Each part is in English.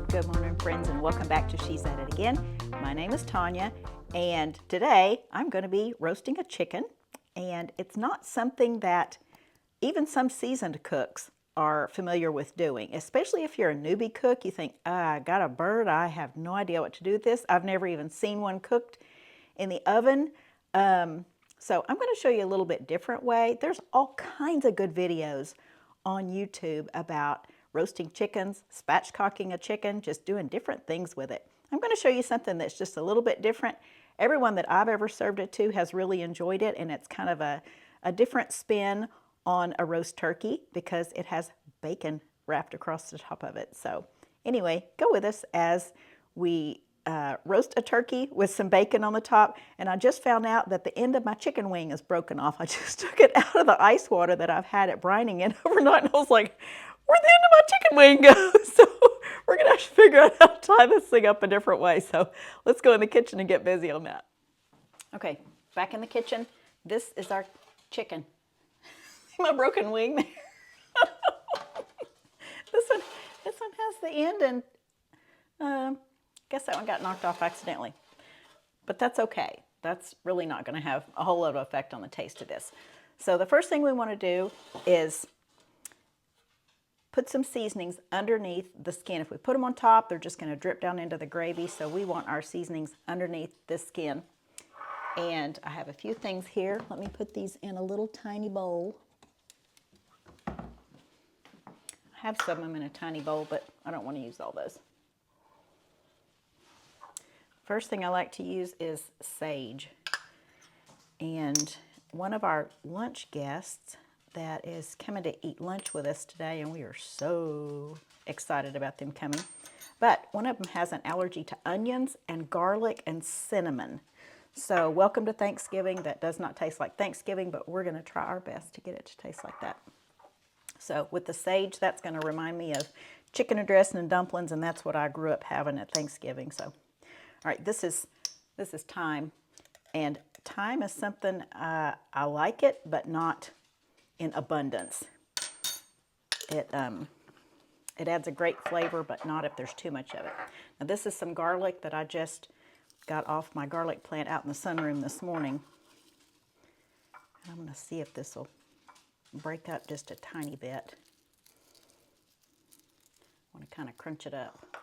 Good morning, friends, and welcome back to She's At It Again. My name is Tanya, and today I'm going to be roasting a chicken, and it's not something that even some seasoned cooks are familiar with doing, especially if you're a newbie cook. You think, I got a bird, I have no idea what to do with this. I've never even seen one cooked in the oven. So I'm going to show you a little bit different way. There's all kinds of good videos on YouTube about roasting chickens, spatchcocking a chicken, just doing different things with it. I'm going to show you something that's just a little bit different. Everyone that I've ever served it to has really enjoyed it, and it's kind of a different spin on a roast turkey because it has bacon wrapped across the top of it. So anyway, go with us as we roast a turkey with some bacon on the top. And I just found out that the end of my chicken wing is broken off. I just took it out of the ice water that I've had it brining in overnight, and I was like, where'd the end of my chicken wing go? So we're gonna have to figure out how to tie this thing up a different way. So let's go in the kitchen and get busy on that. Okay, back in the kitchen. This is our chicken. See my broken wing there? This one has the end, and I guess that one got knocked off accidentally. But that's okay. That's really not gonna have a whole lot of effect on the taste of this. So the first thing we wanna do is put some seasonings underneath the skin. If we put them on top, they're just going to drip down into the gravy, so we want our seasonings underneath the skin. And I have a few things here. Let me put these in a little tiny bowl. I have some of them in a tiny bowl, but I don't want to use all those. First thing I like to use is sage. And one of our lunch guests that is coming to eat lunch with us today, and we are so excited about them coming. But one of them has an allergy to onions and garlic and cinnamon. So welcome to Thanksgiving. That does not taste like Thanksgiving, but we're going to try our best to get it to taste like that. So with the sage, that's going to remind me of chicken and dressing and dumplings, and that's what I grew up having at Thanksgiving. So, all right, this is thyme, and thyme is something I like it, but not in abundance. It adds a great flavor, but not if there's too much of it. Now this is some garlic that I just got off my garlic plant out in the sunroom this morning. I'm going to see if this will break up just a tiny bit. I want to kind of crunch it up. Let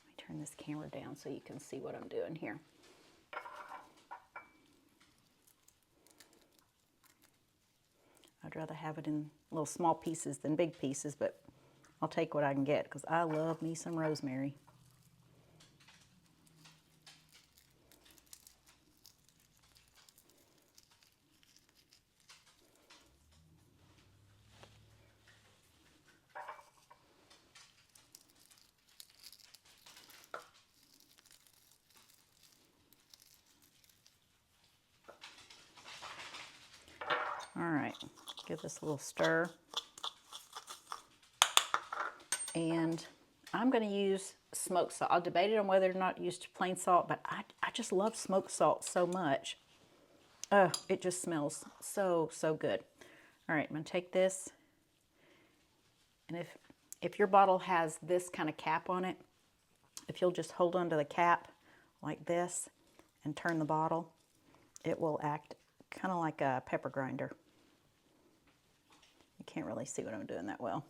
me turn this camera down so you can see what I'm doing here. I'd rather have it in little small pieces than big pieces, but I'll take what I can get because I love me some rosemary. All right, give this a little stir. And I'm going to use smoked salt. I'll debate it on whether or not to use plain salt, but I just love smoked salt so much. Oh, it just smells so, so good. All right, I'm going to take this. And if your bottle has this kind of cap on it, if you'll just hold onto the cap like this and turn the bottle, it will act kind of like a pepper grinder. You can't really see what I'm doing that well.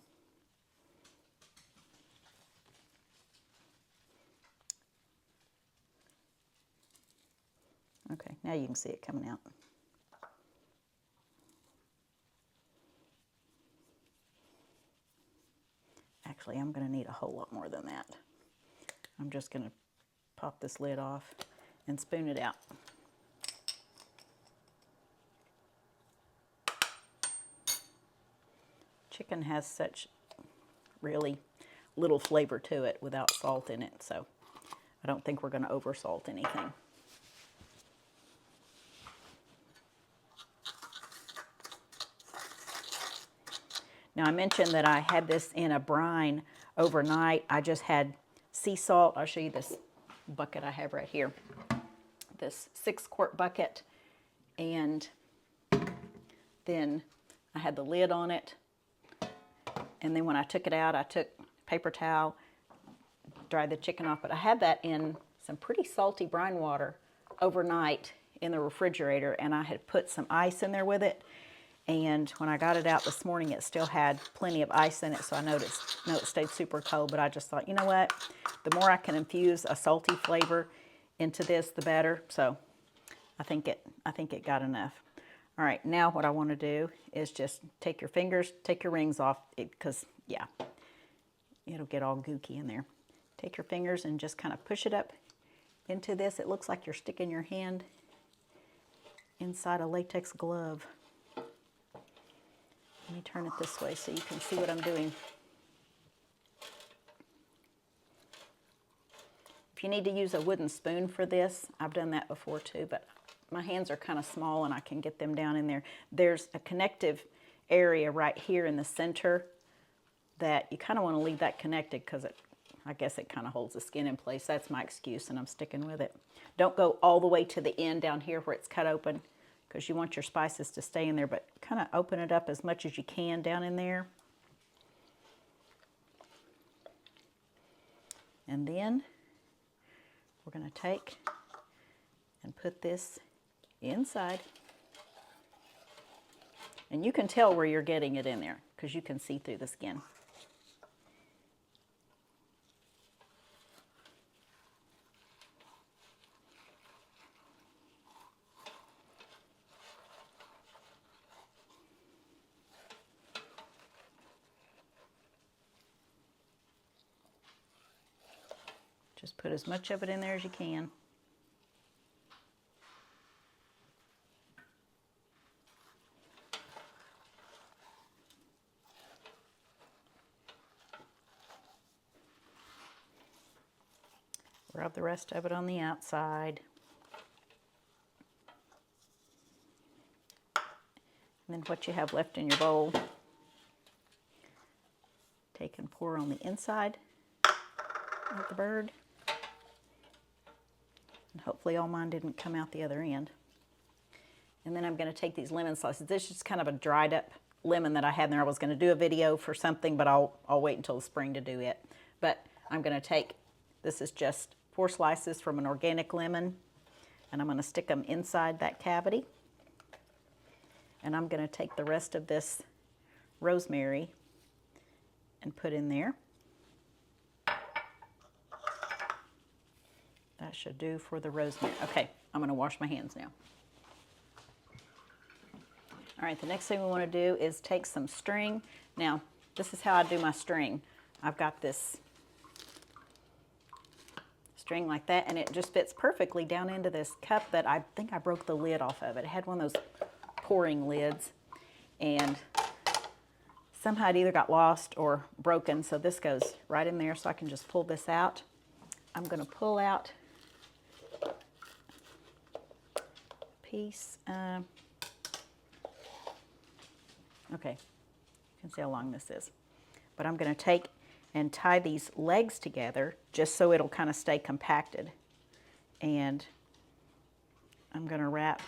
Okay, now you can see it coming out. Actually, I'm going to need a whole lot more than that. I'm just going to pop this lid off and spoon it out. Chicken has such really little flavor to it without salt in it, so I don't think we're going to over salt anything. Now I mentioned that I had this in a brine overnight. I just had sea salt. I'll show you this bucket I have right here. This 6-quart bucket, and then I had the lid on it. And then when I took it out, I took paper towel, dried the chicken off. But I had that in some pretty salty brine water overnight in the refrigerator, and I had put some ice in there with it. And when I got it out this morning, it still had plenty of ice in it, so I know it stayed super cold. But I just thought, you know what? The more I can infuse a salty flavor into this, the better. So I think it got enough. All right, now what I want to do is just take your fingers, take your rings off, because yeah, it'll get all gooky in there. Take your fingers and just kind of push it up into this. It looks like you're sticking your hand inside a latex glove. Let me turn it this way so you can see what I'm doing. If you need to use a wooden spoon for this, I've done that before too, but my hands are kind of small and I can get them down in there. There's a connective area right here in the center that you kind of want to leave that connected because I guess it kind of holds the skin in place. That's my excuse and I'm sticking with it. Don't go all the way to the end down here where it's cut open, because you want your spices to stay in there, but kind of open it up as much as you can down in there. And then we're going to take and put this inside. And you can tell where you're getting it in there because you can see through the skin. Just put as much of it in there as you can. Rub the rest of it on the outside. And then what you have left in your bowl, take and pour on the inside of the bird. And hopefully all mine didn't come out the other end. And then I'm going to take these lemon slices. This is just kind of a dried up lemon that I had in there. I was going to do a video for something, but I'll wait until the spring to do it. But I'm going to take, this is just 4 slices from an organic lemon, and I'm going to stick them inside that cavity. And I'm going to take the rest of this rosemary and put in there. That should do for the rosemary. Okay, I'm going to wash my hands now. All right, the next thing we want to do is take some string. Now, this is how I do my string. I've got this string like that, and it just fits perfectly down into this cup that I think I broke the lid off of. It had one of those pouring lids, and somehow it either got lost or broken, so this goes right in there, so I can just pull this out. I'm going to pull out piece. Okay, you can see how long this is. But I'm going to take and tie these legs together just so it'll kind of stay compacted. And I'm going to wrap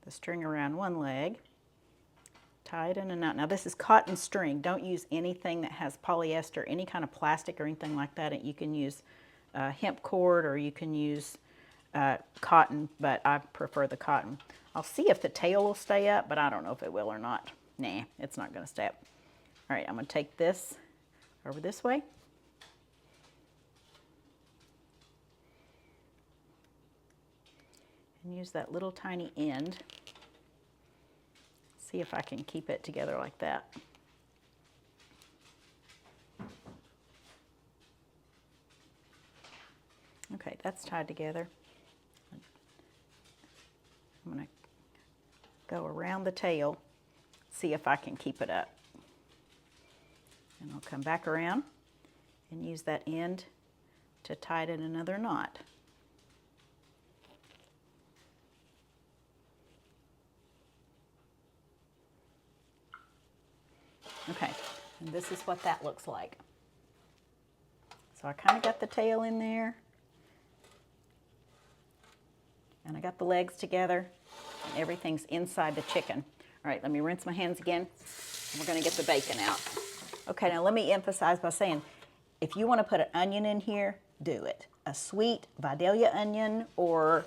the string around one leg, tie it in a knot. Now this is cotton string. Don't use anything that has polyester, any kind of plastic or anything like that. You can use hemp cord or you can use cotton, but I prefer the cotton. I'll see if the tail will stay up, but I don't know if it will or not. Nah, it's not going to stay up. All right, I'm going to take this over this way. And use that little tiny end. See if I can keep it together like that. Okay, that's tied together. I'm going to go around the tail, see if I can keep it up. And I'll come back around and use that end to tie it in another knot. Okay, and this is what that looks like. So I kind of got the tail in there, and I got the legs together, and everything's inside the chicken. All right, let me rinse my hands again. We're going to get the bacon out. Okay, now let me emphasize by saying, if you want to put an onion in here, do it. A sweet Vidalia onion or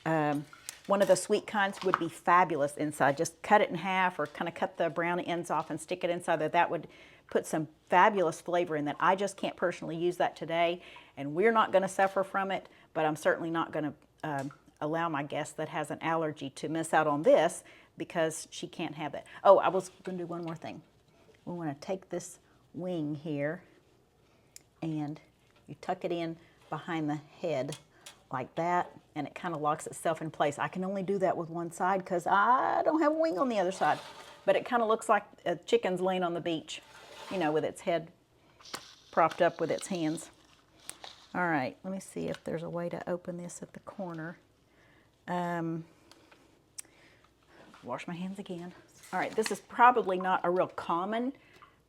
one of the sweet kinds would be fabulous inside. Just cut it in half or kind of cut the brown ends off and stick it inside there. That would put some fabulous flavor in that. I just can't personally use that today, and we're not going to suffer from it, but I'm certainly not going to allow my guest that has an allergy to miss out on this because she can't have that. Oh, I was going to do one more thing. We want to take this wing here and you tuck it in behind the head like that, and it kind of locks itself in place. I can only do that with one side because I don't have a wing on the other side, but it kind of looks like a chicken's laying on the beach, you know, with its head propped up with its hands. All right, let me see if there's a way to open this at the corner. Wash my hands again. All right, this is probably not a real common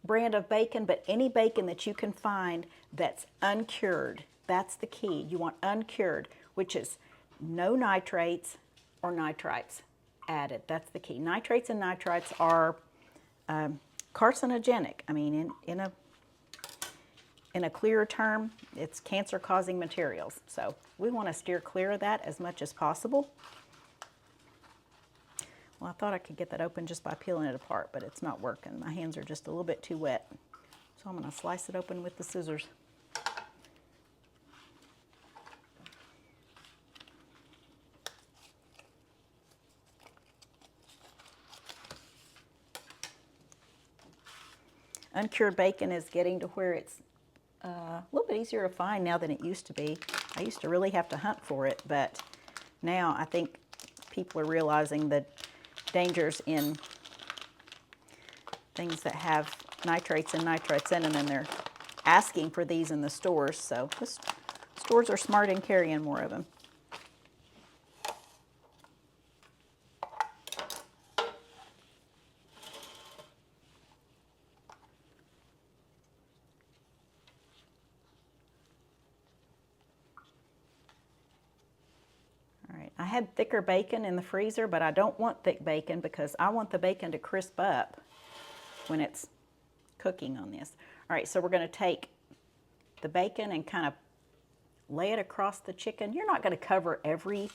brand of bacon, but any bacon that you can find that's uncured, that's the key. You want uncured, which is no nitrates or nitrites added. That's the key. Nitrates and nitrites are carcinogenic. I mean, in a clearer term, it's cancer-causing materials. So we want to steer clear of that as much as possible. Well, I thought I could get that open just by peeling it apart, but it's not working. My hands are just a little bit too wet. So I'm going to slice it open with the scissors. Uncured bacon is getting to where it's a little bit easier to find now than it used to be. I used to really have to hunt for it, but now I think people are realizing the dangers in things that have nitrates and nitrites in them, and they're asking for these in the stores. So the stores are smart in carrying more of them. I had thicker bacon in the freezer, but I don't want thick bacon because I want the bacon to crisp up when it's cooking on this. All right, so we're going to take the bacon and kind of lay it across the chicken. You're not going to cover every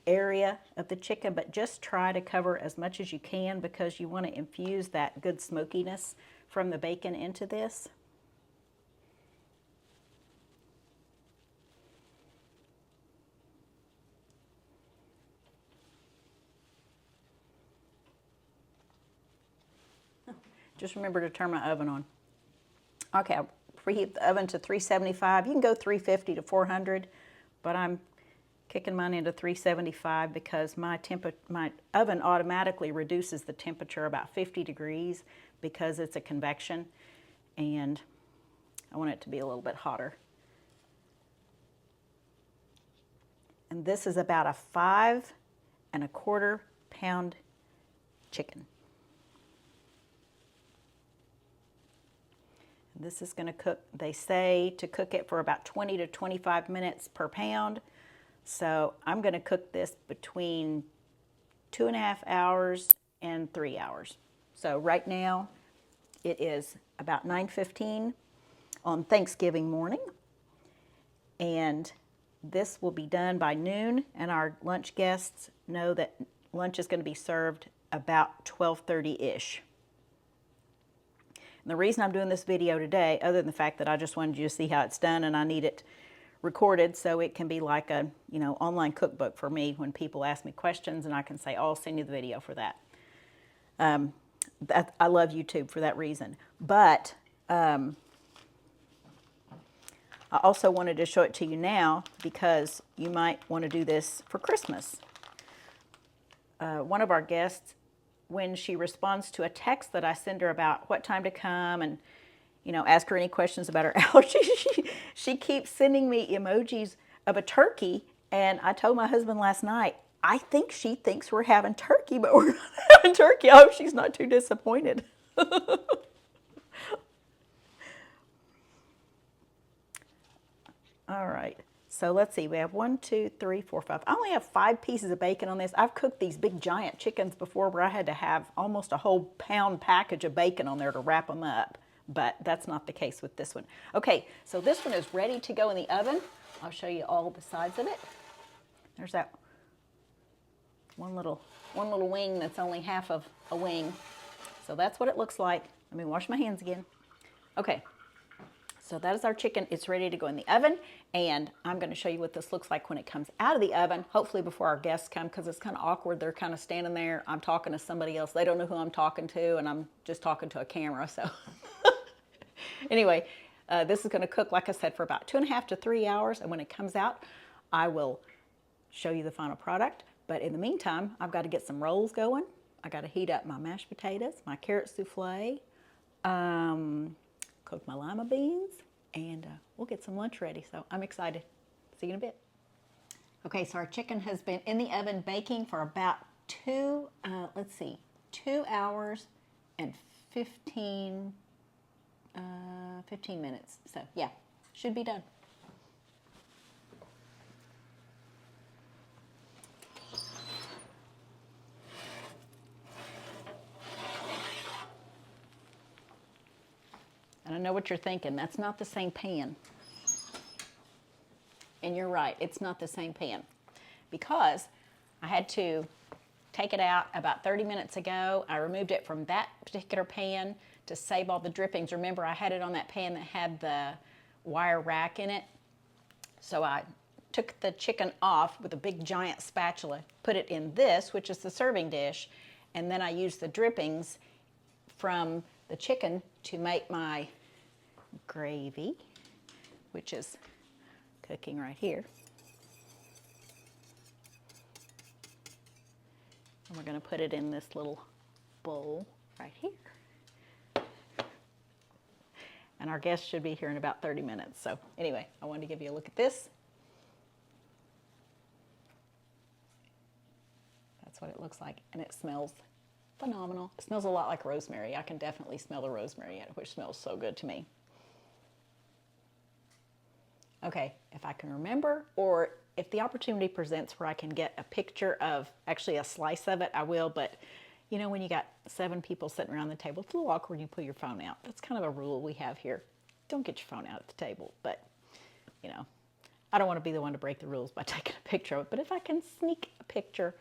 area of the chicken, but just try to cover as much as you can because you want to infuse that good smokiness from the bacon into this. Just remember to turn my oven on. Okay, I'll preheat the oven to 375. You can go 350 to 400, but I'm kicking mine into 375 because my oven automatically reduces the temperature about 50 degrees because it's a convection, and I want it to be a little bit hotter. And this is about a 5 1/4 pound chicken. This is going to cook, they say, to cook it for about 20 to 25 minutes per pound. So I'm going to cook this between 2.5 hours and 3 hours. So right now it is about 9:15 on Thanksgiving morning. And this will be done by noon, and our lunch guests know that lunch is going to be served about 12:30-ish. And the reason I'm doing this video today, other than the fact that I just wanted you to see how it's done and I need it recorded so it can be like a, you know, online cookbook for me when people ask me questions, and I can say, oh, I'll send you the video for that. I love YouTube for that reason. But I also wanted to show it to you now because you might want to do this for Christmas. One of our guests, when she responds to a text that I send her about what time to come and, you know, ask her any questions about her allergies, she keeps sending me emojis of a turkey. And I told my husband last night, I think she thinks we're having turkey, but we're not having turkey. I hope she's not too disappointed. All right, So let's see, we have 1, 2, 3, 4, 5. I only have 5 pieces of bacon on this. I've cooked these big giant chickens before where I had to have almost a whole pound package of bacon on there to wrap them up, but that's not the case with this one. Okay, so this one is ready to go in the oven. I'll show you all the sides of it. There's that one little wing that's only half of a wing. So that's what it looks like. Let me wash my hands again. Okay, so that is our chicken. It's ready to go in the oven, and I'm going to show you what this looks like when it comes out of the oven, hopefully before our guests come, because it's kind of awkward. They're kind of standing there. I'm talking to somebody else. They don't know who I'm talking to, and I'm just talking to a camera. So anyway, this is going to cook, like I said, for about 2.5 to 3 hours, and when it comes out, I will show you the final product. But in the meantime, I've got to get some rolls going. I got to heat up my mashed potatoes, my carrot souffle, cook my lima beans, and we'll get some lunch ready. So I'm excited. See you in a bit. Okay, so our chicken has been in the oven baking for about 2 hours and 15 minutes. So yeah, should be done. And I know what you're thinking, that's not the same pan. And you're right, it's not the same pan. Because I had to take it out about 30 minutes ago. I removed it from that particular pan to save all the drippings. Remember, I had it on that pan that had the wire rack in it. So I took the chicken off with a big giant spatula, put it in this, which is the serving dish, and then I used the drippings from the chicken to make my gravy, which is cooking right here. And we're going to put it in this little bowl right here. And our guests should be here in about 30 minutes. So anyway, I wanted to give you a look at this. That's what it looks like, and it smells phenomenal. It smells a lot like rosemary. I can definitely smell the rosemary, which smells so good to me. Okay, if I can remember, or if the opportunity presents where I can get a picture of actually a slice of it, I will. But you know, when you got 7 people sitting around the table, it's a little awkward when you pull your phone out. That's kind of a rule we have here. Don't get your phone out at the table. But you know, I don't want to be the one to break the rules by taking a picture of it. But if I can sneak a picture,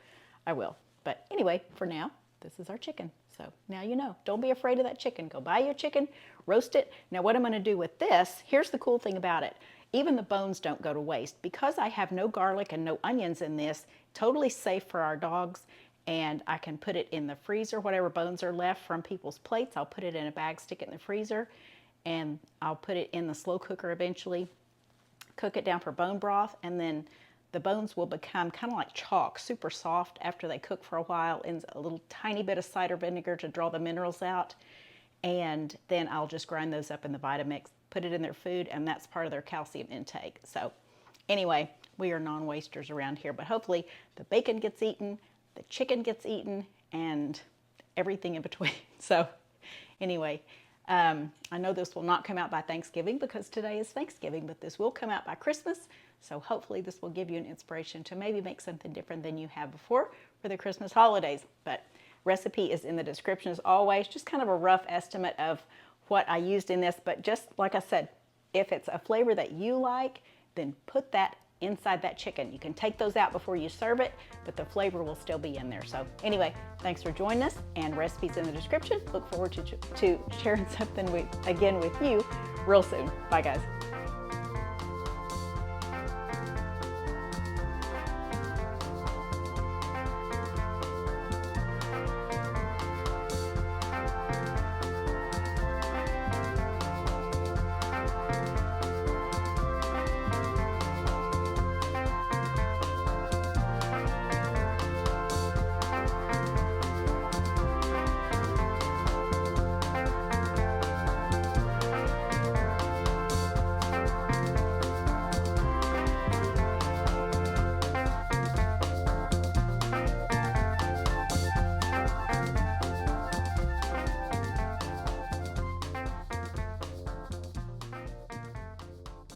I will. But anyway, for now, this is our chicken. So now you know, don't be afraid of that chicken. Go buy your chicken, roast it. Now what I'm going to do with this, here's the cool thing about it. Even the bones don't go to waste. Because I have no garlic and no onions in this, totally safe for our dogs, and I can put it in the freezer. Whatever bones are left from people's plates, I'll put it in a bag, stick it in the freezer, and I'll put it in the slow cooker eventually, cook it down for bone broth, and then the bones will become kind of like chalk, super soft after they cook for a while, in a little tiny bit of cider vinegar to draw the minerals out. And then I'll just grind those up in the Vitamix, put it in their food, and that's part of their calcium intake. So anyway, we are non-wasters around here, but hopefully the bacon gets eaten, the chicken gets eaten, and everything in between. So anyway, I know this will not come out by Thanksgiving because today is Thanksgiving, but this will come out by Christmas. So hopefully this will give you an inspiration to maybe make something different than you have before for the Christmas holidays. But recipe is in the description as always, just kind of a rough estimate of what I used in this. But just like I said, if it's a flavor that you like, then put that inside that chicken. You can take those out before you serve it, but the flavor will still be in there. So anyway, thanks for joining us, and recipes in the description. Look forward to sharing something again with you real soon. Bye guys.